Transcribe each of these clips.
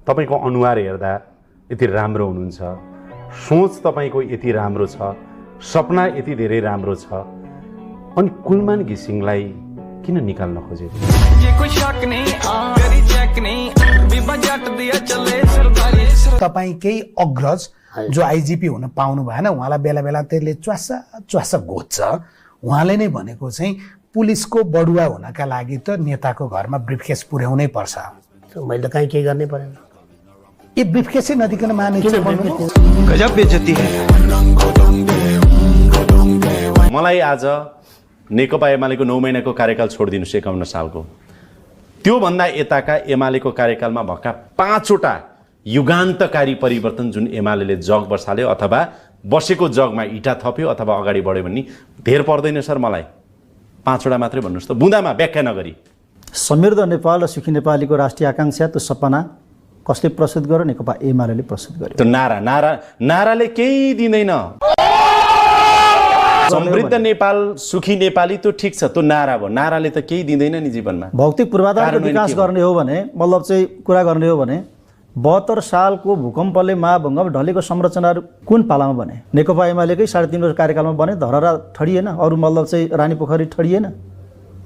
तपाईको अनुहार हेर्दा यति राम्रो हुनुहुन्छ, सोच तपाईको यति राम्रो छ, सपना यति धेरै राम्रो छ, अनि कुलमान घिसिङलाई किन निकाल्न खोजेको? तपाईकै अग्रज जो आइजिपी हुन पाउनु भएन, उहाँलाई बेला बेला त्यसले च्वासा घोज्छ। उहाँले नै भनेको चाहिँ पुलिसको बढुवा हुनका लागि त नेताको घरमा ब्रिफकेस पुर्याउनै पर्छ। मैले त कहीँ केही गर्नै परेन। यो ब्रिफकेसै नदिकन माने गजब बेइज्जती है। मलाई आज नेकपा एमालेको 9 महिनाको कार्यकाल छोडिदिनुहोस् 51 सालको, त्योभन्दा यताका एमालेको कार्यकालमा भएका 5वटा युगान्तकारी परिवर्तन जुन एमाले जग बसाल्यो अथवा बसेको जगमा इँटा थप्यो अथवा अगाडि बढ्यो भन्ने धेर पर्दैन सर। मलाई 5वटा मात्रै भन्नुहोस् त, बुँदामा व्याख्या नगरी। समृद्ध नेपाल र सुखी नेपालीको राष्ट्रिय आकांक्षा, त्यो सपना कसले प्रस्तुत गर्यो? नेकपा एमाले प्रस्तुत गर्यो। त्यो नाराले केही दिँदैन। समृद्ध नेपाल सुखी नेपाली त्यो ठिक छ, त्यो नारा भयो, नाराले त केही दिँदैन नि जीवनमा। भौतिक पूर्वाधारको विकास गर्ने हो भने, मतलब चाहिँ कुरा गर्ने हो भने 72 सालको भूकम्पले महाभूकम्प ढलेको संरचनाहरू कुन पालामा बने? नेकपा एमालेकै 3.5 वर्ष कार्यकालमा बने। धरहरा ठडिएन, अरू मतलब चाहिँ रानी पोखरी ठडिएन,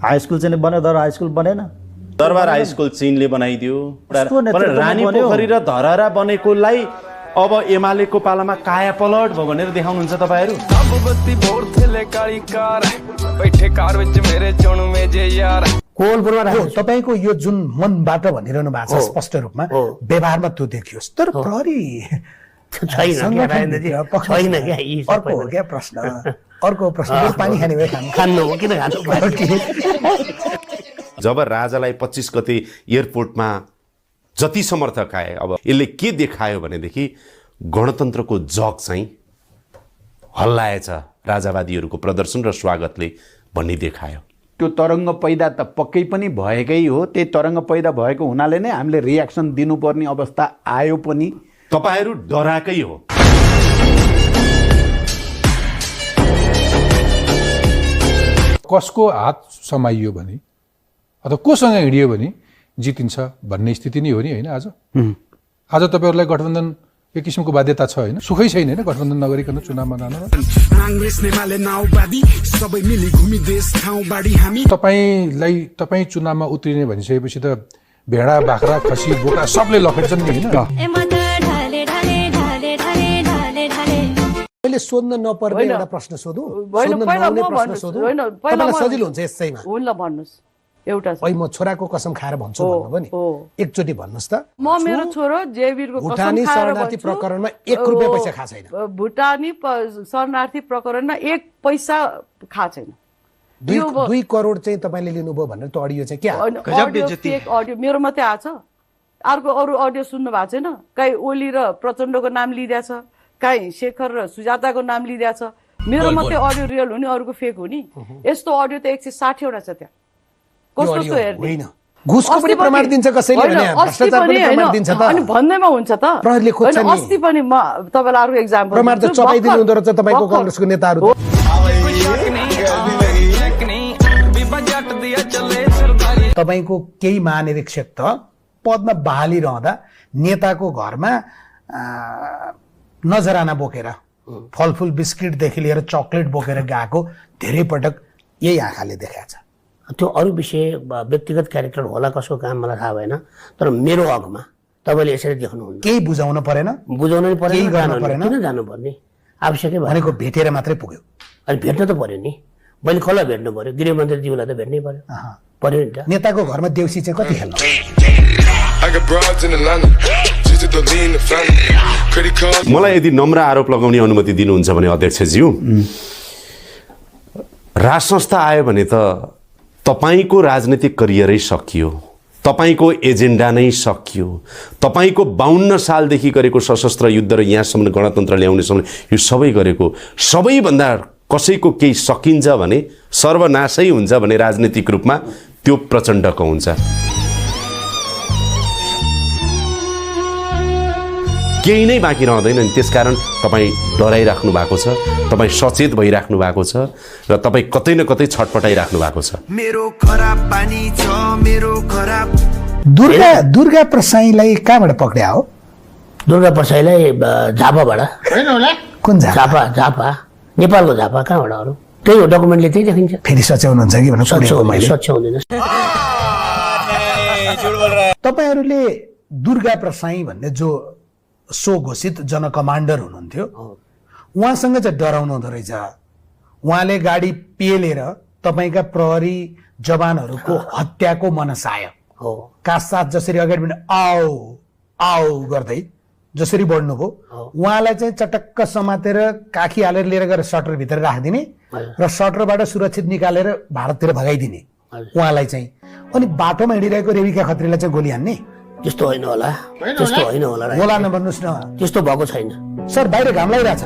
हाई स्कुल चाहिँ बन्यो, धरहरा हाई स्कुल बनेन। दरबार हाई स्कुल चीनले बनाइदियो। रानी पोखरी र धरहरा बनेकोलाई अब एमालेको पालामा काया पलट भयो भनेर देखाउनुहुन्छ तपाईहरु। तपाईको यो जुन मनबाट भनिरहनु भएको छ स्पष्ट रूपमा, व्यवहारमा त्यो देखियोस्, तर प्रहरी अर्को प्रश्न पानी खाने भए खानु हो किन खानु? जब राजालाई 25 गते एयरपोर्टमा जति समर्थक आए, अब यसले के देखायो भनेदेखि गणतन्त्रको जग चाहिँ हल्लाएछ राजावादीहरूको प्रदर्शन र स्वागतले भन्ने देखायो। त्यो तरङ्ग पैदा त पक्कै पनि भएकै हो। त्यही तरङ्ग पैदा भएको हुनाले नै हामीले रियाक्सन दिनुपर्ने अवस्था आयो पनि। तपाईहरु डराकै हो। कसको हात समाइयो भने अथवा कोसँग हिँडियो भने जितिन्छ भन्ने स्थिति नै हो नि, होइन? आज तपाईहरुलाई गठबन्धन एक किसिमको बाध्यता छ, होइन? सुखै छैन, होइन? गठबन्धन नगरिकन चुनावमा जान। तपाई चुनावमा उत्रिने भनिसकेपछि त भेडा बाख्रा खसी बोका सबले लखेट्छन् नि, होइन? मैले सोध्न नपर्ने एउटा प्रश्न सोधु, सोध्न नआउने प्रश्न सोधु, तपाईलाई सजिलो हुन्छ यसैमा। हुन ल भन्नुस् एउटा छ। म छोराको कसम खाएर भन्छु भन्नु पनि एकचोटी भन्नुस् त। म मेरो छोरो जेवीरको कसम भुटानी शरणार्थी प्रकरणमा 1 रुपैयाँ पैसा खा छैन। भुटानी शरणार्थी प्रकरणमा 1 पैसा खा छैन। 2 करोड चाहिँ तपाईले लिनुभयो भनेर त अडियो चाहिँ के अडियो मेरो मात्रै आछ, अर्को अरू अडियो सुन्नु भएको छैन? कहीँ ओली र प्रचण्डको नाम लिइदिया छ, कहीँ शेखर र सुजाताको नाम लिइदिया छ। मेरो मात्रै अडियो रियल हुने, अरूको फेक हुने। यस्तो अडियो त 160 वटा छ त्यहाँ। कस्तो हेर्ने? घुसको पनि प्रमाण दिन्छ कसैले भने, भ्रष्टाचार पनि प्रमाण दिन्छ त। अनि भन्दैमा हुन्छ त। प्रहरीले खोज्छ नि। अस्ति पनि म तपाईलाई अर्को एक्जाम्पल प्रमाण त चपाइदिनु हुँदो रहेछ तपाईको कांग्रेसको नेताहरु। तपाईको केही महानिरीक्षक त पदमा बहाली रहँदा नेताको घरमा नजराना बोकेर फलफुल बिस्किटदेखि लिएर चकलेट बोकेर गएको धेरै पटक यही आँखाले देखाएको छ। त्यो अरू विषय व्यक्तिगत क्यारेक्टर होला, कसको काम मलाई थाहा भएन, तर मेरो हकमा तपाईले यसरी देख्नुहुन्न। केही बुझाउन परेन? बुझाउनै परेन, केही गर्न परेन। किन जानुपर्ने? आवश्यकै भनेको भेटेर मात्रै पुग्यो। अनि भेट्न त पर्यो नि। मैले कसलाई भेट्नु पर्यो? गृहमन्त्रीज्यूलाई त भेट्नै पर्यो नि त। नेताको घरमा देउसी चाहिँ कति खेल्नु? मलाई यदि नम्र आरोप लगाउने अनुमति दिनुहुन्छ भने अध्यक्षज्यू, राज संस्था आयो भने त तपाईको राजनीतिक करियरै सकियो, तपाईको एजेन्डा नै सकियो। तपाईको 52 सालदेखि गरेको सशस्त्र युद्ध र यहाँसम्म गणतन्त्र ल्याउनेसम्म यो सबै गरेको, सबैभन्दा कसैको केही सकिन्छ भने सर्वनाशै हुन्छ भने राजनीतिक रूपमा त्यो प्रचण्डको हुन्छ। केही नै बाँकी रहँदैन नि। त्यसकारण तपाईँ डराइराख्नु भएको छ, तपाईँ सचेत भइराख्नु भएको छ र तपाईँ कतै न कतै छटपटाइराख्नु भएको छ। मेरो खराब पानी छ, मेरो खराब दुर्गा प्रसाईलाई कहाँबाट पक्रिया हो? दुर्गा प्रसाईलाई झापाबाट। कुन झापा? झापा नेपालको झापा। कहाँबाट अरू त्यही हो, डकुमेन्टले त्यही देखिन्छ। फेरि सच्याउनुहुन्छ कि भनेर सुनेको मैले। सच्याउँदैन। तपाईँहरूले दुर्गा प्रसाई भन्ने जो सो घोषित जन कमान्डर हुनुहुन्थ्यो, उहाँसँग चाहिँ डराउनु हुँदो रहेछ। उहाँले गाडी पेलेर तपाईँका प्रहरी जवानहरूको हत्याको मनसाय हो। कासाथ जसरी अगाडि बढ्ने आओ आओ गर्दै जसरी बढ्नुभयो, उहाँलाई चाहिँ चटक्क समातेर काखी हालेर लिएर गएर सटरभित्र राखिदिने र सटरबाट सुरक्षित निकालेर भारततिर भगाइदिने उहाँलाई चाहिँ। अनि बाटोमा हिँडिरहेको रेबिका खत्रीलाई चाहिँ गोली हान्ने? त्यस्तो होइन होला, त्यस्तो होइन होला। बोला नभन्नुहोस् न, त्यस्तो भएको छैन सर। बाहिर घाम लागिरहेछ।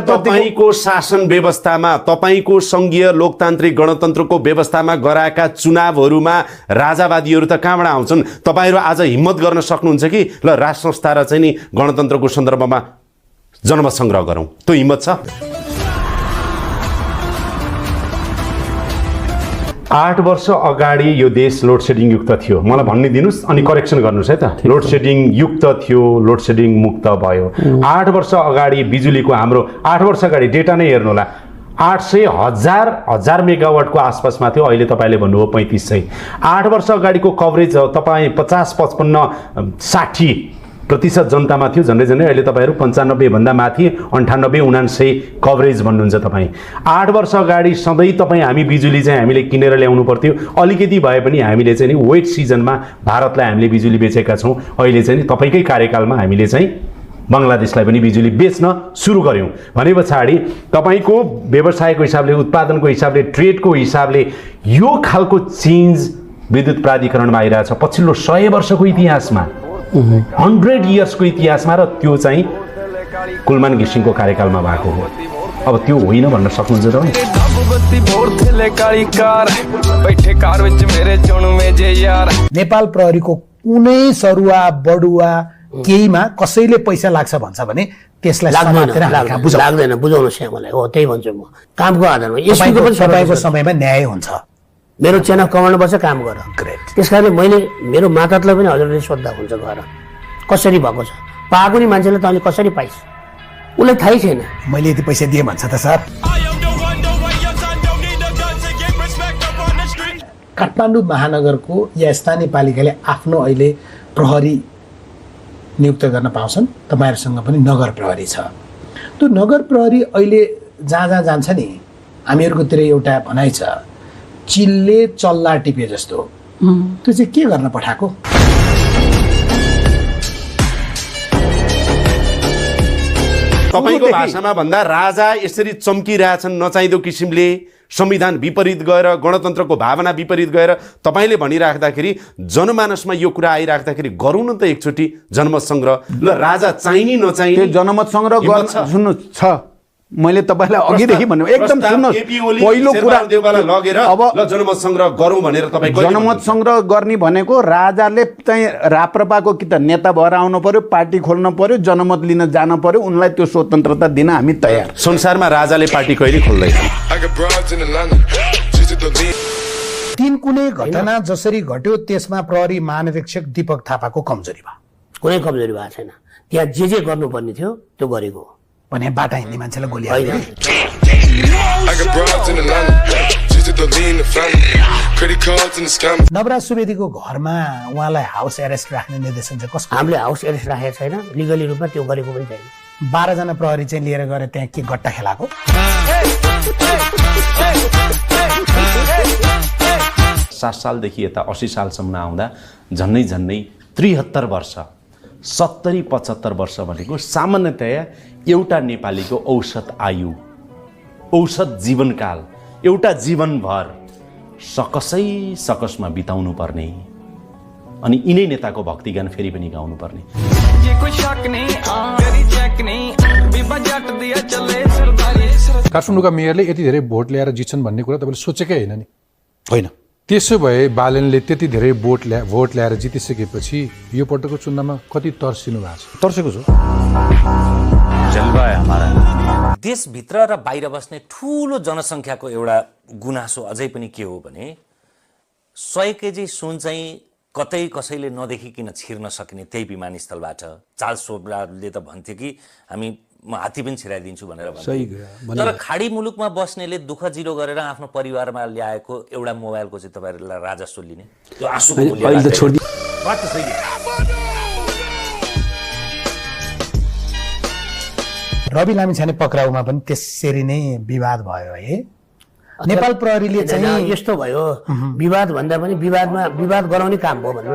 तपाईको शासन व्यवस्थामा, तपाईको संघीय लोकतान्त्रिक गणतन्त्रको व्यवस्थामा गराएका चुनावहरूमा राजावादीहरू त कहाँबाट आउँछन्? तपाईँहरू आज हिम्मत गर्न सक्नुहुन्छ कि ल राज संस्था र चाहिँ नि गणतन्त्रको सन्दर्भमा जनमत सङ्ग्रह गरौँ? त्यो हिम्मत छ? 8 वर्ष अगाडि यो देश लोड सेडिङ युक्त थियो। मलाई भन्ने दिनुहोस् अनि करेक्सन गर्नुहोस् है त। लोड सेडिङ युक्त थियो, लोड सेडिङ मुक्त भयो। 8 वर्ष अगाडि बिजुलीको हाम्रो 8 वर्ष अगाडि डेटा नै हेर्नु होला, 800,000 मेगावाटको आसपासमा थियो। अहिले तपाईँले भन्नुभयो 3500। 8 वर्ष अगाडिको कभरेज तपाईँ 50-55-60% जनतामा थियो। झन्डै झन्डै अहिले तपाईँहरू 95 भन्दा माथि 98-99 कभरेज भन्नुहुन्छ तपाईँ। 8 वर्ष अगाडि सधैँ तपाईँ हामी बिजुली चाहिँ हामीले किनेर ल्याउनु पर्थ्यो। अलिकति भए पनि हामीले चाहिँ नि वेट सिजनमा भारतलाई हामीले बिजुली बेचेका छौँ। अहिले चाहिँ नि तपाईँकै कार्यकालमा हामीले चाहिँ बङ्गलादेशलाई पनि बिजुली बेच्न सुरु गऱ्यौँ भने पछाडि तपाईँको व्यवसायको हिसाबले, उत्पादनको हिसाबले, ट्रेडको हिसाबले यो खालको चेन्ज विद्युत प्राधिकरणमा आइरहेछ पछिल्लो 100 वर्षको इतिहासमा, 100 इयर्सको इतिहासमा। र त्यो चाहिँ कुलमान घिसिङको कार्यकालमा भएको हो। अब त्यो होइन भन्न सक्नुहुन्छ तपाईँ? नेपाल प्रहरीको कुनै सरुवा बडुवा केहीमा कसैले पैसा लाग्छ भन्छ भने त्यसलाई लाग्दैन। बुझाउनुहोस् मलाई। हो त्यही भन्छु म। कामको आधारमा तपाईँको समयमा न्याय हुन्छ। मेरो चेन अफ कमान्ड बस्छ, काम गर। ग्रेट। त्यस कारणले मैले मेरो मातालाई पनि हजुरले सोद्धा हुन्छ घर कसरी भएको छ, पाएको नि मान्छेले तैँले कसरी पाइस्, उसलाई थाहै छैन। मैले यति पैसा दिएँ भन्छ त सर। काठमाडौँ महानगरको या स्थानीय पालिकाले आफ्नो अहिले प्रहरी नियुक्त गर्न पाउँछन्। तपाईँहरूसँग पनि नगर प्रहरी छ। त्यो नगर प्रहरी अहिले जहाँ जहाँ जान्छ नि, हामीहरूकोतिर एउटा भनाइ छ, चिलले चल्ला टिपे जस्तो। त्यो चाहिँ के गर्न पठाएको? तपाईँको भाषामा भन्दा राजा यसरी चम्किरहेछन् नचाहिँदो किसिमले, संविधान विपरीत गएर, गणतन्त्रको भावना विपरीत गएर तपाईँले भनिराख्दाखेरि, जनमानसमा यो कुरा आइराख्दाखेरि गरौँ न त एकचोटि जनमत सङ्ग्रह। ल राजा चाहिने नचाहिने जनमत सङ्ग्रह गर्न सुन्नु छ। मैले तपाईँलाई अघिदेखि भन्नु एकदम सुन्नुहोस्, पहिलो कुरा लगेर अब जनमत सङ्ग्रह गरौँ भनेर तपाईँ जनमत सङ्ग्रह गर्ने भनेको राजाले चाहिँ राप्रपाको कि त नेता भएर आउनु पर्यो, पार्टी खोल्नु पर्यो, जनमत लिन जानु पर्यो, उनलाई त्यो स्वतन्त्रता दिन हामी तयार। संसारमा राजाले पार्टी कहिले खोल्दैन। तीन कुनै घटना जसरी घट्यो त्यसमा प्रहरी महानिरीक्षक दीपक थापाको कमजोरी भयो? कुनै कमजोरी भएको छैन। त्यहाँ जे गर्नुपर्ने थियो त्यो गरेको हो। भने बाटा हिँड्ने मान्छेलाई गोली हाल्यो। नवराज सुवेदीको घरमा उहाँलाई हाउस एरेस्ट राख्ने निर्देशन चाहिँ कसको? हामीले हाउस एरेस्ट राखेको छैन, लिगली रूपमा त्यो गरेको पनि छैन। 12 जना प्रहरी चाहिँ लिएर गएर त्यहाँ के गट्टा खेलाएको? 60 सालदेखि यता 80 सालसम्म आउँदा झन्डै 73 वर्ष, 70-75 वर्ष भनेको सामान्यतया एउटा नेपालीको औसत आयु, औसत जीवनकाल, एउटा जीवनभर सकसमा बिताउनु पर्ने। अनि यिनै नेताको भक्तिगान फेरि पनि गाउनु पर्ने। काठमाडौँका मेयरले यति धेरै भोट ल्याएर जित्छन् भन्ने कुरा तपाईँले सोचेकै होइन नि? होइन। त्यसो भए बालनले त्यति धेरै भोट ल्याएर जितिसकेपछि यो पटकको चुनावमा कति तर्सिनु भएको छ? तर्सेको छु। जलवा है हमारा। देशभित्र र बाहिर बस्ने ठुलो जनसङ्ख्याको एउटा गुनासो अझै पनि के हो भने 100 केजी सुन चाहिँ कतै कसैले नदेखिकन छिर्न सकिने त्यही विमानस्थलबाट। चार्ल्स शोभले त भन्थे कि म हात्ती पनि छिराइदिन्छु भनेर भन्थे। तर खाडी मुलुकमा बस्नेले दुःख जिरो गरेर आफ्नो परिवारमा ल्याएको एउटा मोबाइलको चाहिँ तपाईँहरूलाई राजस्व लिने त्यो आँसुको मूल्य बात त सही हो। रवि लामिछाने पक्राउमा पनि त्यसरी नै विवाद भयो है। नेपाल प्रहरीले चाहिँ यस्तो भयो, विवाद भन्दा पनि विवाद गराउने काम हो भन्नु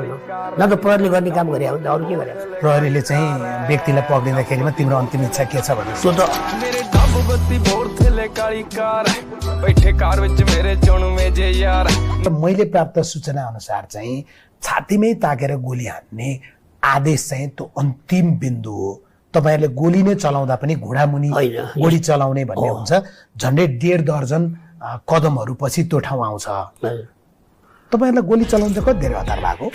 न त प्रहरीले गर्ने काम गरे हो, अरू के गरे? प्रहरीले चाहिँ व्यक्तिलाई पक्रिँदाखेरिमा तिम्रो अन्तिम इच्छा के छ भनेर त्यो त मैले प्राप्त सूचना अनुसार चाहिँ छातीमै ताकेर गोली हान्ने आदेश चाहिँ त्यो अन्तिम बिन्दु हो। तपाईँहरूले गोली नै चलाउँदा पनि घुँडामुनि गोली चलाउने भन्ने हुन्छ। झन्डै 1.5 दर्जन कदमहरू पछि त्यो ठाउँ आउँछ। तपाईँहरूलाई गोली चलाउनु चाहिँ कति धेरै हतार भएको?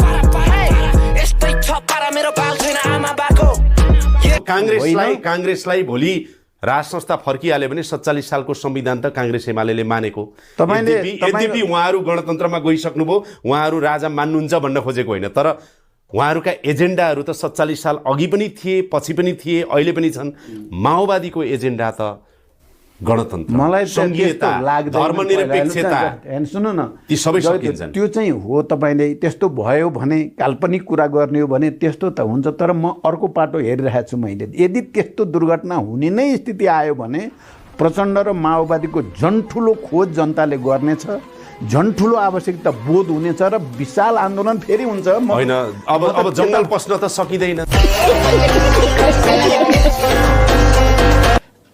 काङ्ग्रेसलाई भोलि राज संस्था फर्किहाल्यो भने 47 सालको संविधान त काङ्ग्रेस एमाले मानेको। यद्यपि उहाँहरू गणतन्त्रमा गइसक्नुभयो, उहाँहरू राजा मान्नुहुन्छ भन्न खोजेको होइन, तर उहाँहरूका एजेन्डाहरू त 47 साल अघि पनि थिए, पछि पनि थिए, अहिले पनि छन्। माओवादीको एजेन्डा त गणतन्त्र, मलाई संघीयता, धर्मनिरपेक्षता, सुन्नु न, ती सबै सकिन्छन्। त्यो चाहिँ हो। तपाईँले त्यस्तो भयो भने, काल्पनिक कुरा गर्ने हो भने त्यस्तो त हुन्छ। तर म अर्को पाटो हेरिरहेको छु मैले। यदि त्यस्तो दुर्घटना हुने नै स्थिति आयो भने प्रचण्ड र माओवादीको झन् ठुलो खोज जनताले गर्नेछ, झन् ठुलो आवश्यकता बोध हुनेछ र विशाल आन्दोलन फेरि हुन्छ। होइन, अब जङ्गल पस्न त सकिँदैन।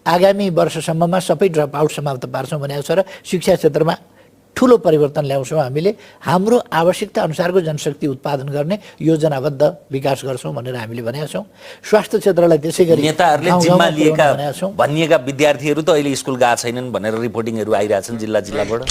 आगामी वर्षसम्ममा सबै ड्रप आउट समाप्त पार्छौँ भनेको छ र शिक्षा क्षेत्रमा ठुलो परिवर्तन ल्याउँछौँ। हामीले हाम्रो आवश्यकता अनुसारको जनशक्ति उत्पादन गर्ने योजनाबद्ध विकास गर्छौँ भनेर हामीले भनेका छौँ। स्वास्थ्य क्षेत्रलाई त्यसै गरी नेताहरूले जिम्मा लिएका भनिएका विद्यार्थीहरू त अहिले स्कुल गएका छैनन् भनेर रिपोर्टिङहरू आइरहेछन् जिल्लाबाट।